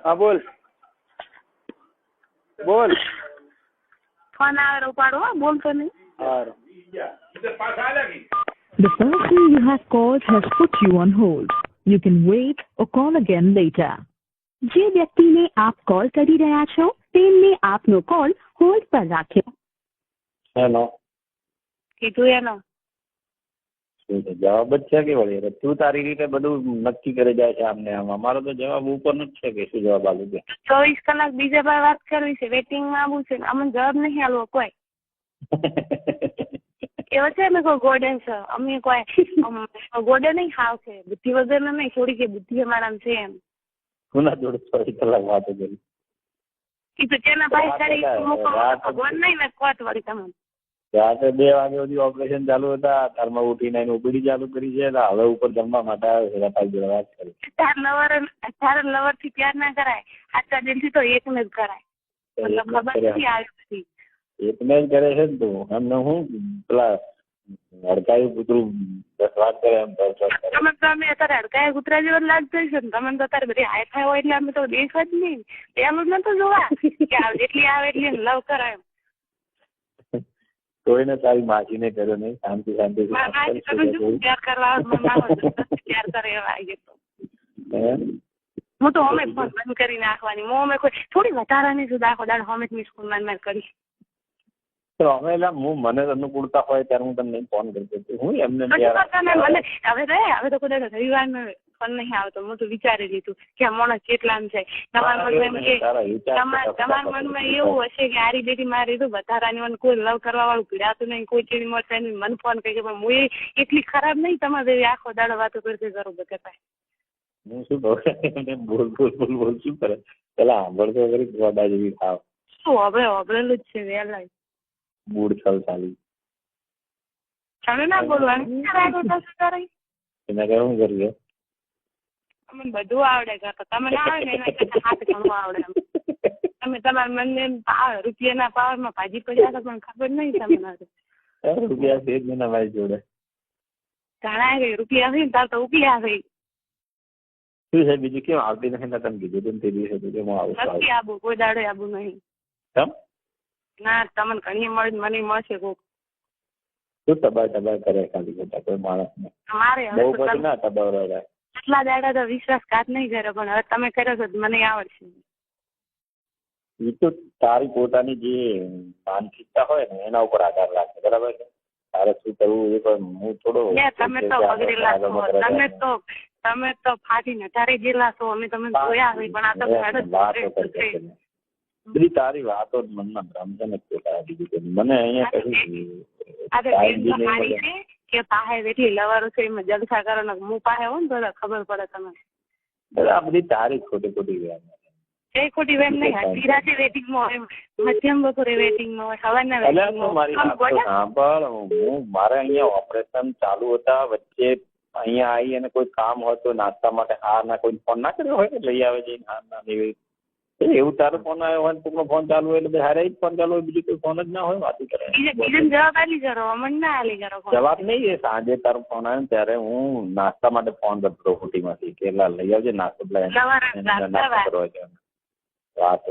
હા બોલ બોલ. ફોન આવે ઉપાડો, બોલતો નહીં. સારું. The person you have called has put you on hold. You can wait or call again later. જે વ્યક્તિને આપ કોલ કરી રહ્યા છો તેમને આપનો કોલ હોલ્ડ પર રાખ્યો. હેલો. કીધું એનો જવાબ જ છે કે વળી તું તારી રીતે બધું નક્કી કરી જાય છે આમને આમ. અમારો તો જવાબ ઉપરનો જ છે કે શું જવાબ આલું છે. 24 કલાક બીજા પર વાત કરવી છે, વેટિંગમાં આવવું છે, અમને જવાબ નહીં આલવો કોઈ. એવો છે અમે કોઈ ગોડન છે, અમે કોઈ ગોડે નહીં ખાવ છે, બુદ્ધિ વગર નહીં, થોડી કે બુદ્ધિ અમારા છે એમ. કોના જોડે 24 કલાક વાતો કરી? એ તો તેના પાસે કરી ભગવાન નહીં ને કોત વળી તમે. રાતે 2 વાગે સુધી ઓપરેશન ચાલુ હતા, તારમાં ઉઠીને ઓપીડી ચાલુ કરી છે, હવે ઉપર જમવા માટે આવે છે. વાત કરી તાર લવર થી પ્યાર ના કરાય, સાચા દિલ થી તો એકને જ કરાય. મતલબ ખબર નથી આવી એકને જ કરે છે ને તું. એમને હું પેલા હડકાયું કૂતરું વાત કરે એમ. તમે અત્યારે હડકાયા કૂતરા જેવા લાગતા છે ને. તમે તો અત્યારે બધી હાઈફાઈ હોય એટલે અમે તો દેખ જ નહીં. પેલું જ નતું જોવા કે જેટલી આવે એટલી લવ કરાય. કોઈને તારી માસીને કર્યો નહીં. શાંતિ શાંતિ હું તો અમે ફોન બંધ કરી નાખવાની. હું અમે કોઈ થોડી વધારાની સુધા આખો દાડ અમે મિસ ફોન માર કરી. તો અમે હું મને અનુકૂળતા હોય ત્યારે હું તમને ફોન કરતો હું એમને મને હવે તો કોઈ રવિવાર નો ફોન નહીં આવતો. હું તો વિચારી લીધું કે આ માણસ કેટલામ છે. તમારા મનમાં એવું હશે કે આરી બેટી મારી તો વધારાની મને કોઈ લવ કરવા વાળું પીડાતું નહીં, કોઈ ચીડી મળશે નહીં. મને ફોન કરી પણ હું એટલી ખરાબ નહીં તમારે આખો દાડો વાતો કરતી કરું બધા. હું શું કહું બોલ બોલ બોલ બોલ શું કરે પેલા સાંભળતો કરી ગોડા જેવી ખાવ. શું હવે હોબળેલું જ છે વેલા મૂડ છલ ચાલી. તમે ના બોલવાનું એના કઈ શું કરીએ? અમને બધું આવડે કરતો તમે ના આવે ને એના કરતા હાથ ઘણું આવડે. તમે તમારા મનને રૂપિયાના પાવરમાં ભાજી પડ્યા હતા પણ ખબર નહીં તમને. રૂપિયા છે જ ને મારી જોડે ઘણા ગઈ રૂપિયા થઈ તાર તો ઉપિયા થઈ. શું છે બીજું કેમ આવતી નથી? તને કીધું તું તે દિવસે કે હું આવું નથી આવું કોઈ દાડે આવું નહીં. ના તમને ઘણી મળે મને મળશે કોક. શું ટબા કરે ખાલી ખોટા કોઈ માણસ ને બહુ પછી ના ટબાવ રહ્યા. આટલા દાડા તો વિશ્વાસઘાત નહીં કર્યો પણ હવે તમે કર્યો છો મને આવડશે. એ તો તારી પોતાની જે માનસિકતા હોય ને એના ઉપર આધાર રાખે. બરાબર છે? તારે શું કરવું એ પણ હું થોડો તમે તો બગડેલા છો. તમે તો ફાટીને તારે જેલા છો. અમે તમે જોયા હોય પણ આ તો બધી તારી વાતો મનમાં ભ્રમ છે ને ખોટા. બીજું મને અહીંયા કહ્યું કે પાસે એટલી લવારો છે એમાં જલસા કરો ને હું પાસે હોય ને તો ખબર પડે તમે. આ બધી તારી ખોટી ખોટી વાત. એ ખોટી વેમ નહીં. ધીરાજી વેટિંગમાં હોય, મધ્યમ બપોરે વેટિંગમાં હોય, સવારના સાંભળ હું મારે અહીંયા ઓપરેશન ચાલુ હતા વચ્ચે અહીંયા આવી અને કોઈ કામ હોય તો નાસ્તા માટે હા ના કોઈ ફોન ના કર્યો હોય લઈ આવે છે. હા ના એવું તારો ફોન આવ્યો હોય કોઈનો ફોન ચાલુ હોય એટલે હારે જ ફોન ચાલુ હોય બીજું કોઈ ફોન જ ના હોય વાતું કરે. જવાબ નહીં એ સાંજે તારો ફોન આવ્યો ત્યારે હું નાસ્તા માટે ફોન કરતો હોટીમાંથી કે લઈ આવજે નાસ્તો કરવા છે. વાતો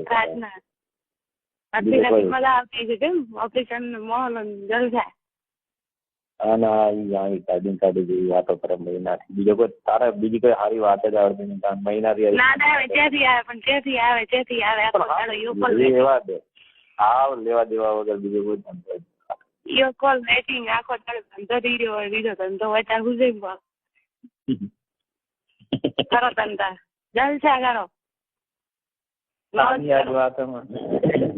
કરે મહિનાથી બીજો કોઈ તારે બીજી કોઈ સારી વાત જ આવડતી નહીં. મહિનાથી એવા દે આવ લેવા દેવા વગર બીજો કોઈ ધંધો કરો ધંધા જલસા કરો.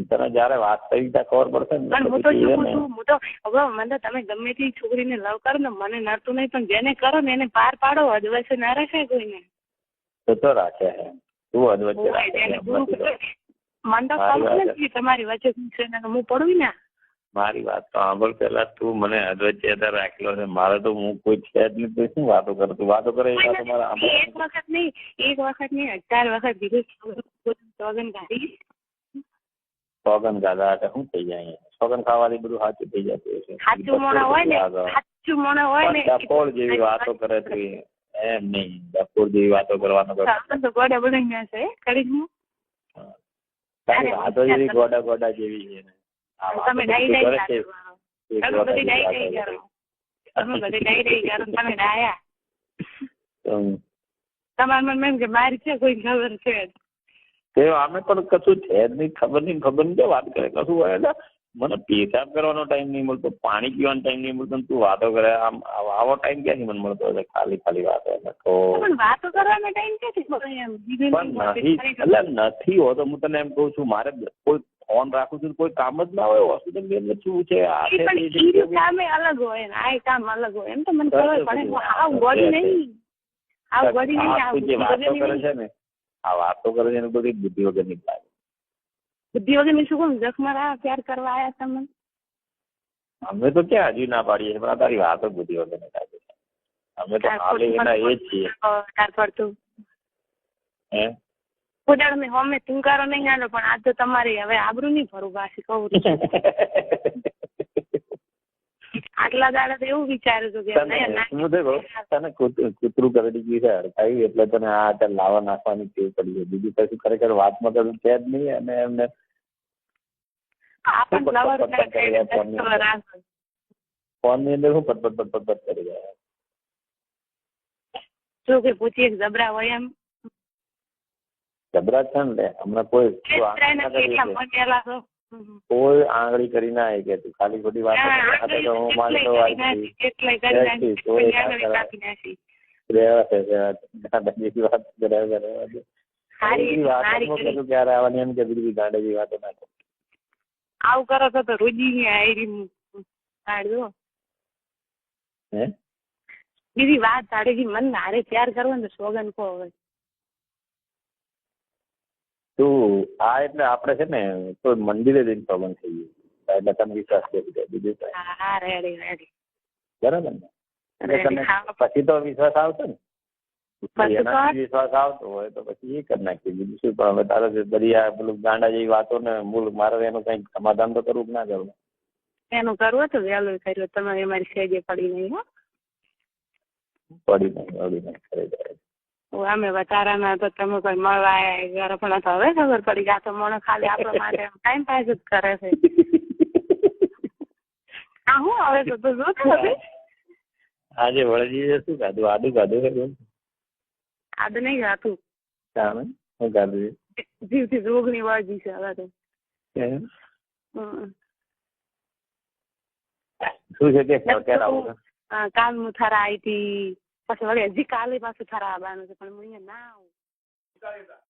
તને જયારે વાસ્તવિકતા ખબર પડશે ને હું તો મને તમે ગમે તે છોકરીને લવ કરો ને મને નડતું નહીં પણ જેને કરો ને એને પાર પાડો. અધવચ્ચે ના રાખે કોઈને. તો રાખે તું અધવચ્ચે મને તો ખબર નથી તમારી વચ્ચે હું પડું ને. મારી વાત તો સાંભળ પેલા તું મને અધવચ્ચે રાખેલો છે. મારે તો હું કોઈ છે જ નહીં. શું વાતો કરું? તું વાતો કરે એક વખત નહીં 1000 વખત કીધું સોગન કાઢી. સોગન ગાધા એટલે શું થઈ જાય? સોગન ખાવાથી બધું સાચું થઈ જતું છે. સાચું મોણા હોય ને ફોડ જેવી વાતો કરે તું એમ નહીં બપોર જેવી વાતો કરવાનો તો ગોડા બધા ગયા છે કડી તારી વાતો જેવી ગોડા ગોડા જેવી છે ને તમે ડાઈ ડાઈ કરો તમે બધી ડાઈ ડાઈ કરો તમે બધી ડાઈ ડાઈ કરો તમે ડાયા તમારા મનમાં એમ કે મારી છે કોઈ ખબર છે તે અમે પણ કશું છે જ નહીં ખબર નહીં વાત કરે કશું હોય એટલે મને પેશાબ કરવાનો ટાઈમ નહીં મળતો પાણી પીવાનો ટાઈમ નહીં મળતો તું વાતો કરે આમ આવો ટાઈમ ક્યાંથી મને મળતો એટલે ખાલી વાતો એટલે તો વાતો કરવાનો ટાઈમ ક્યાંથી પણ નથી એટલે નથી હોતો હું તને એમ કહું છું મારે કોઈ ફોન રાખું છું કોઈ કામ જ ના હોય હોસ્પિટલની અંદર શું છે કામ અલગ હોય ને આ કામ અલગ હોય એમ તો મને ખબર પડે આવું ગોળી નહીં આવું ગોળી નહીં વાતો કરે છે ને આ વાતો કરે છે ને બધી બુદ્ધિ વગર ની લાગે બુદ્ધિ વગર ની શું કહું જખમારા પ્યાર કરવા આવ્યા તમે અમે તો ક્યાં હજુ ના પાડીએ પણ તારી વાતો બુદ્ધિ વગર ની લાગે છે અમે તો ખાલી એના એ જ છીએ પડતું હે ઉદાડ મેં હોમે તુંકારો નહીં આલો પણ આ તો તમારી હવે આબરૂ નહીં ભરું પાછી કહું આટલા દાડા તો એવું વિચાર્યું હતું કે તને કૂતરું કરડી ગયું છે હડકાયું એટલે તને આ લાવા નાખવાની ટેવ પડી છે બીજું કશું ખરેખર વાતમાં તો છે જ નહીં અને એમને ફોન ની અંદર હું પટપટ કરી રહ્યા શું કે પૂછી એક જબરા હોય એમ જબરા છે ને હમણાં કોઈ આંગળી કરી ના કે તું ખાલી ખોટી વાત હું માનતો ક્યારે આવવાની એમ કે બીજી ગાંડા જેવી વાતો ના આવું કરો છો તો રોજી કાઢો બીજી વાત તારે મન હારે પ્યાર કરવો ને સોગન કહો હવે તું આ એટલે આપડે છે ને તો મંદિરે જઈને સોગન થઈ ગયું એટલે તને વિશ્વાસ કરી દે બીજું બરાબર ને તને પછી તો વિશ્વાસ આવશે ને એના વિશ્વાસ આવતો હોય તો પછી એ કરી નાખીએ બીજું શું પણ હવે તારે બધી આ પેલું ગાંડા જેવી વાતો ને મૂળ મારે એનું કઈક સમાધાન તો કરવું કે ના કરવું એનું કરવું તો વહેલું કર્યું તમારે અમારી સેજે પડી નહીં પડી નહીં કરી જાય અમે વધારાના તો તમે કોઈ મળવા આવ્યા પણ હવે ખબર પડી ગયા તો મને ખાલી આપણા માટે ટાઈમ પાસ જ કરે છે હા હું હવે તો જોતું હવે આજે વળજી શું ખાધું આદુ ખાધું આદુ નહીં ખાતું શું ખાધું જીવથી રોગની વળજી છે હવે તો શું છે કે કાલ હું થરા આવી હતી પછી વળી હજી કાલે પાછું થરા આવવાનું છે પણ હું અહીંયા ના આવું